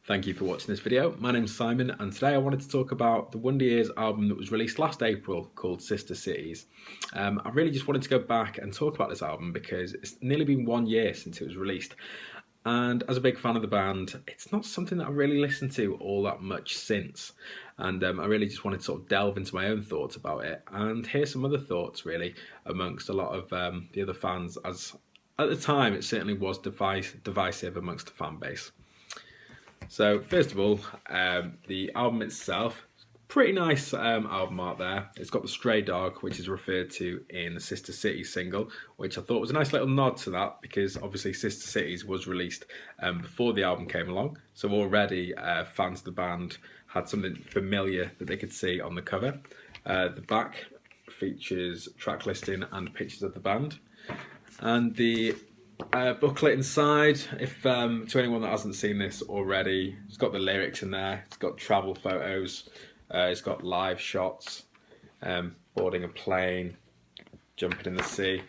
Thank you for watching this video. My name's Simon and today I wanted to talk about the Wonder Years album that was released last April called Sister Cities. I really just wanted to go back and talk about this album because it's nearly been 1 year since it was released, and as a big fan of the band, it's not something that I've really listened to all that much since, and I really just wanted to sort of delve into my own thoughts about it and hear some other thoughts really amongst a lot of the other fans, as at the time it certainly was divisive amongst the fan base. So first of all, the album itself, pretty nice album art there. It's got the stray dog, which is referred to in the Sister Cities single, which I thought was a nice little nod to that because obviously Sister Cities was released before the album came along. So already fans of the band had something familiar that they could see on the cover. The back features track listing and pictures of the band. And the booklet inside, if to anyone that hasn't seen this already, it's got the lyrics in there, it's got travel photos, it's got live shots, boarding a plane, jumping in the sea,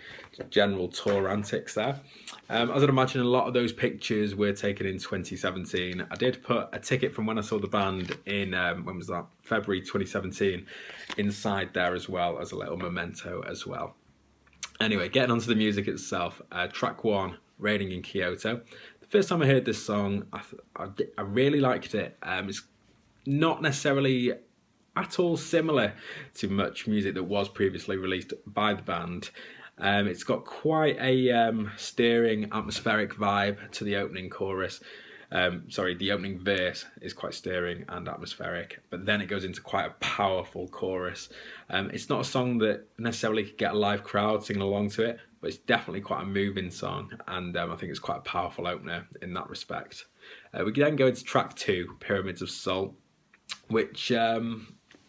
general tour antics there. As I'd imagine, a lot of those pictures were taken in 2017. I did put a ticket from when I saw the band in, when was that, February 2017, inside there as well as a little memento as well. Anyway, getting onto the music itself, track 1, Raining in Kyoto. The first time I heard this song, I really liked it. It's not necessarily at all similar to much music that was previously released by the band. It's got quite a stirring, atmospheric vibe to the opening chorus. The opening verse is quite stirring and atmospheric, but then it goes into quite a powerful chorus. It's not a song that necessarily could get a live crowd singing along to it, but it's definitely quite a moving song, and I think it's quite a powerful opener in that respect. We then go into track 2, Pyramids of Salt, which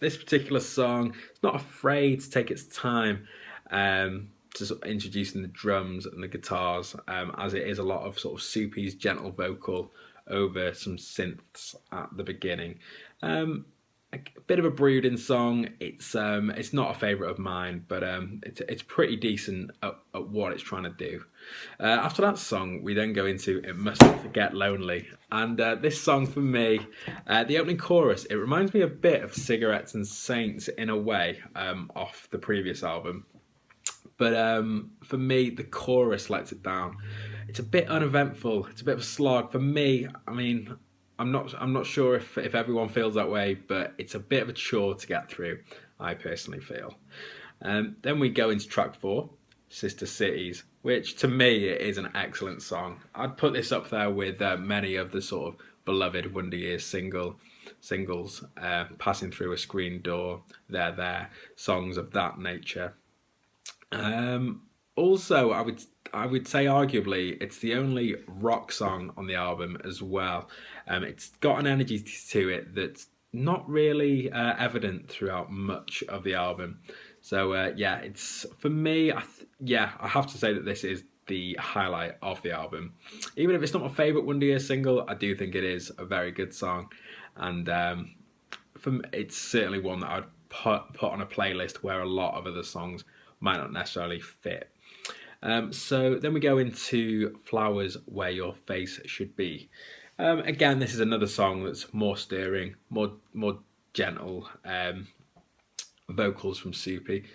this particular song is not afraid to take its time to sort of introducing the drums and the guitars, as it is a lot of sort of Soupy's gentle vocal over some synths at the beginning. A bit of a brooding song. It's not a favourite of mine, but it's pretty decent at what it's trying to do. After that song, we then go into It Mustn't Get Lonely, and this song for me, the opening chorus, it reminds me a bit of Cigarettes and Saints in a way, off the previous album. But for me, the chorus lets it down. It's a bit uneventful. It's a bit of a slog for me. I mean, I'm not sure if everyone feels that way, but it's a bit of a chore to get through, I personally feel. Then we go into track 4, Sister Cities, which to me is an excellent song. I'd put this up there with many of the sort of beloved Wonder Years singles, Passing Through a Screen Door, There, songs of that nature. Also, I would say arguably it's the only rock song on the album as well. It's got an energy to it that's not really evident throughout much of the album. So yeah, it's for me. I have to say that this is the highlight of the album. Even if it's not my favourite Wonder Years single, I do think it is a very good song, and it's certainly one that I'd put on a playlist where a lot of other songs might not necessarily fit. So then we go into Flowers Where Your Face Should Be. Again, this is another song that's more stirring, more gentle, vocals from Soupy.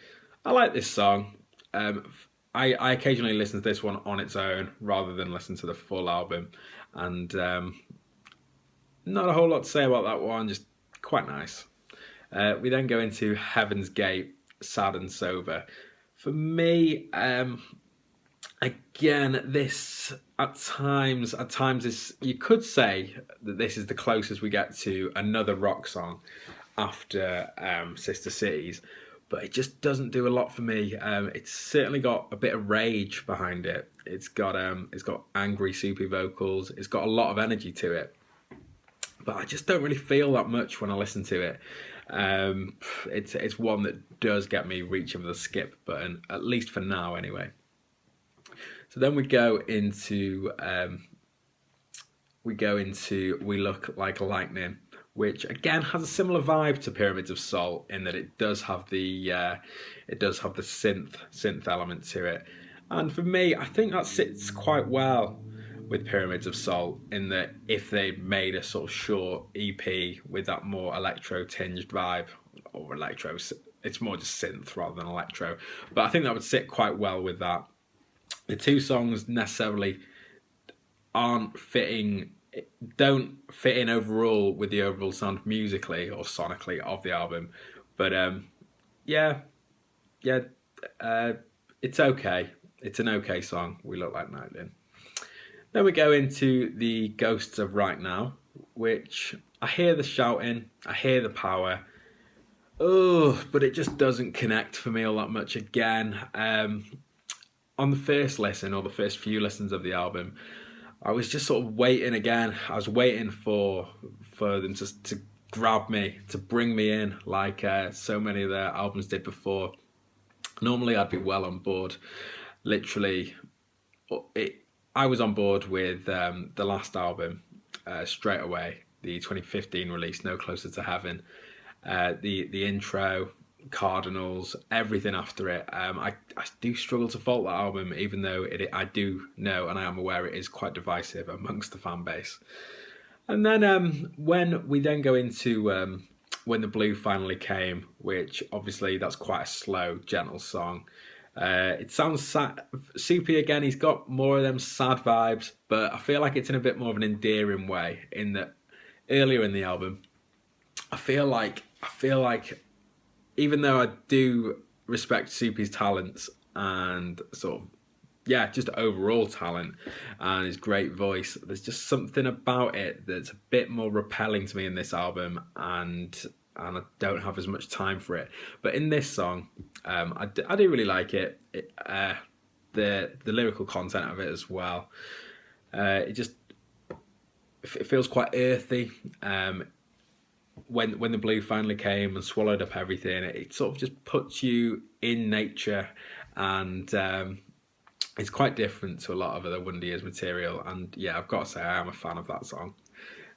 I like this song. I occasionally listen to this one on its own rather than listen to the full album, and not a whole lot to say about that one, just quite nice. We then go into Heaven's Gate, Sad and Sober. For me, again, this at times is, you could say that this is the closest we get to another rock song after Sister Cities, but it just doesn't do a lot for me. It's certainly got a bit of rage behind it. It's got angry Soupy vocals. It's got a lot of energy to it, but I just don't really feel that much when I listen to it. It's one that does get me reaching for the skip button, at least for now anyway. So then we go into We Look Like Lightning, which again has a similar vibe to Pyramids of Salt in that it does have the synth element to it, and for me I think that sits quite well with Pyramids of Salt, in that if they made a sort of short EP with that more electro tinged vibe, or electro, it's more just synth rather than electro, but I think that would sit quite well with that. The two songs necessarily aren't fitting, don't fit in overall with the overall sound musically or sonically of the album, but yeah, yeah, it's okay. It's an okay song. We Look Like Nightling. Then we go into the Ghosts of Right Now, which I hear the shouting, I hear the power. Oh, but it just doesn't connect for me all that much again. On the first listen, or the first few listens of the album, I was just sort of waiting again. I was waiting for them to grab me, to bring me in, like so many of their albums did before. Normally, I'd be well on board. Literally, I was on board with the last album straight away. The 2015 release, No Closer to Heaven. The intro, Cardinals, everything after it. I do struggle to fault that album, even though I do know and I am aware it is quite divisive amongst the fan base. And then when we then go into When the Blue Finally Came, which obviously that's quite a slow, gentle song. It sounds sad. Soupy again, he's got more of them sad vibes, but I feel like it's in a bit more of an endearing way, in that earlier in the album, I feel like even though I do respect Soupy's talents and sort of, yeah, just overall talent and his great voice, there's just something about it that's a bit more repelling to me in this album, and I don't have as much time for it. But in this song, I do really like it. The lyrical content of it as well. It feels quite earthy. When the blue finally came and swallowed up everything, it sort of just puts you in nature, and it's quite different to a lot of other Wonder Years material. And yeah, I've got to say I am a fan of that song.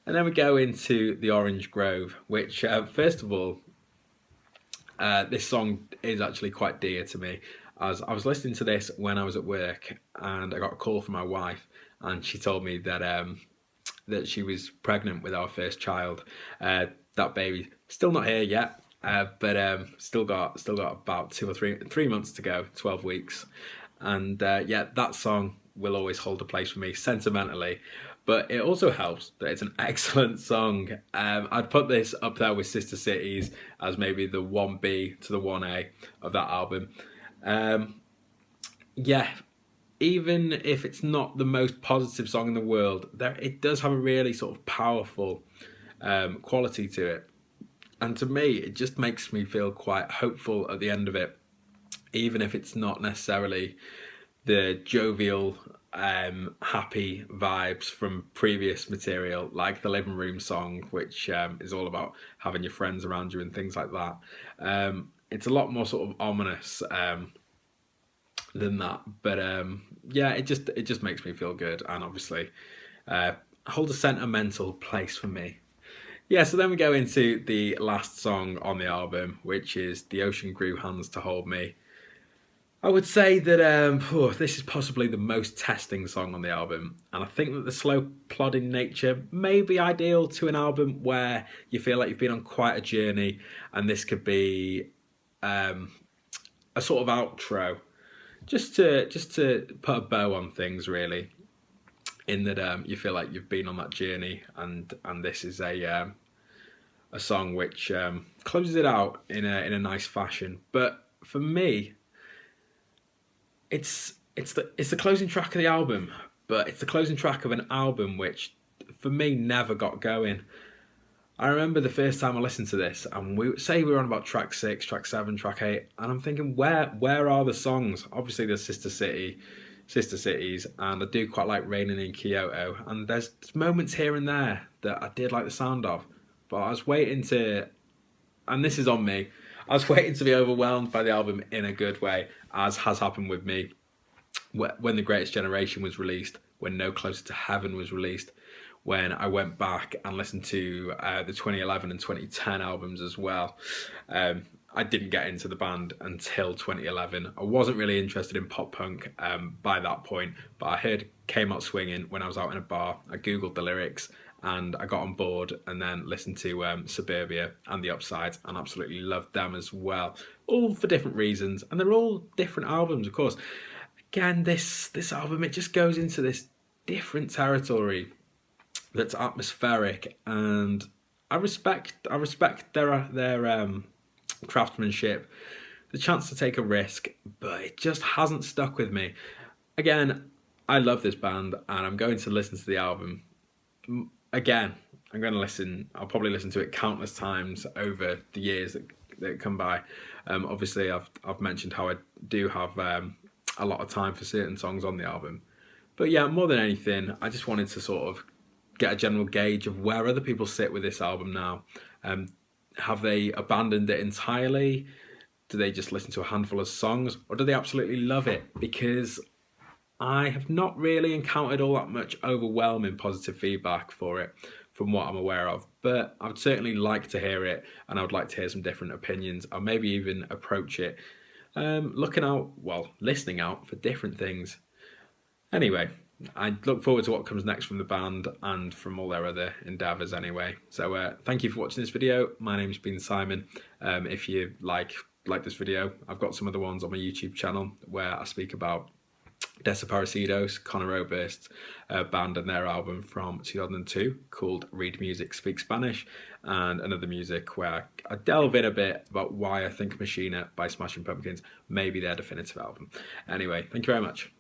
And then we go into The Orange Grove, which first of all, this song is actually quite dear to me, as I was listening to this when I was at work, and I got a call from my wife, and she told me that that she was pregnant with our first child. That baby still not here yet, but still got about 2 or 3 months to go, 12 weeks, and yeah, that song will always hold a place for me sentimentally. But it also helps that it's an excellent song. I'd put this up there with Sister Cities as maybe the 1B to the 1A of that album. Yeah, even if it's not the most positive song in the world, it does have a really sort of powerful quality to it. And to me, it just makes me feel quite hopeful at the end of it, even if it's not necessarily the jovial, happy vibes from previous material, like the Living Room song, which is all about having your friends around you and things like that. It's a lot more sort of ominous than that, but yeah, it just makes me feel good, and obviously holds a sentimental place for me. Yeah, so then we go into the last song on the album, which is The Ocean Grew Hands to Hold Me. I would say that this is possibly the most testing song on the album, and I think that the slow, plodding nature may be ideal to an album where you feel like you've been on quite a journey, and this could be a sort of outro, just to put a bow on things, really, in that you feel like you've been on that journey, and this is a song which closes it out in a nice fashion. But for me, it's the closing track of the album, but it's the closing track of an album which, for me, never got going. I remember the first time I listened to this, and we were on about track 6, track 7, track 8, and I'm thinking, where are the songs? Obviously, there's Sister Cities, and I do quite like Raining in Kyoto, and there's moments here and there that I did like the sound of, but I was waiting to, and this is on me, I was waiting to be overwhelmed by the album in a good way, as has happened with me when The Greatest Generation was released, when No Closer to Heaven was released, when I went back and listened to the 2011 and 2010 albums as well. I I didn't get into the band until 2011. I wasn't really interested in pop punk by that point, but I heard Came Out Swinging when I was out in a bar. I googled the lyrics and I got on board, and then listened to Suburbia and The Upsides, and absolutely loved them as well. All for different reasons, and they're all different albums, of course. Again, this album, it just goes into this different territory that's atmospheric, and I respect their craftsmanship, the chance to take a risk, but it just hasn't stuck with me. Again, I love this band, and I'm going to listen to the album again. I'm going to listen. I'll probably listen to it countless times over the years that come by. Obviously, I've mentioned how I do have a lot of time for certain songs on the album, but yeah, more than anything, I just wanted to sort of get a general gauge of where other people sit with this album now. Have they abandoned it entirely? Do they just listen to a handful of songs, or do they absolutely love it? Because I have not really encountered all that much overwhelming positive feedback for it from what I'm aware of, but I would certainly like to hear it, and I would like to hear some different opinions, or maybe even approach it listening out for different things. Anyway, I look forward to what comes next from the band and from all their other endeavours anyway. So thank you for watching this video. My name's been Simon. If you like this video, I've got some other ones on my YouTube channel where I speak about Desaparecidos, Conor Oberst's band, and their album from 2002 called Read Music, Speak Spanish, and another music where I delve in a bit about why I think Machina by Smashing Pumpkins may be their definitive album. Anyway, thank you very much.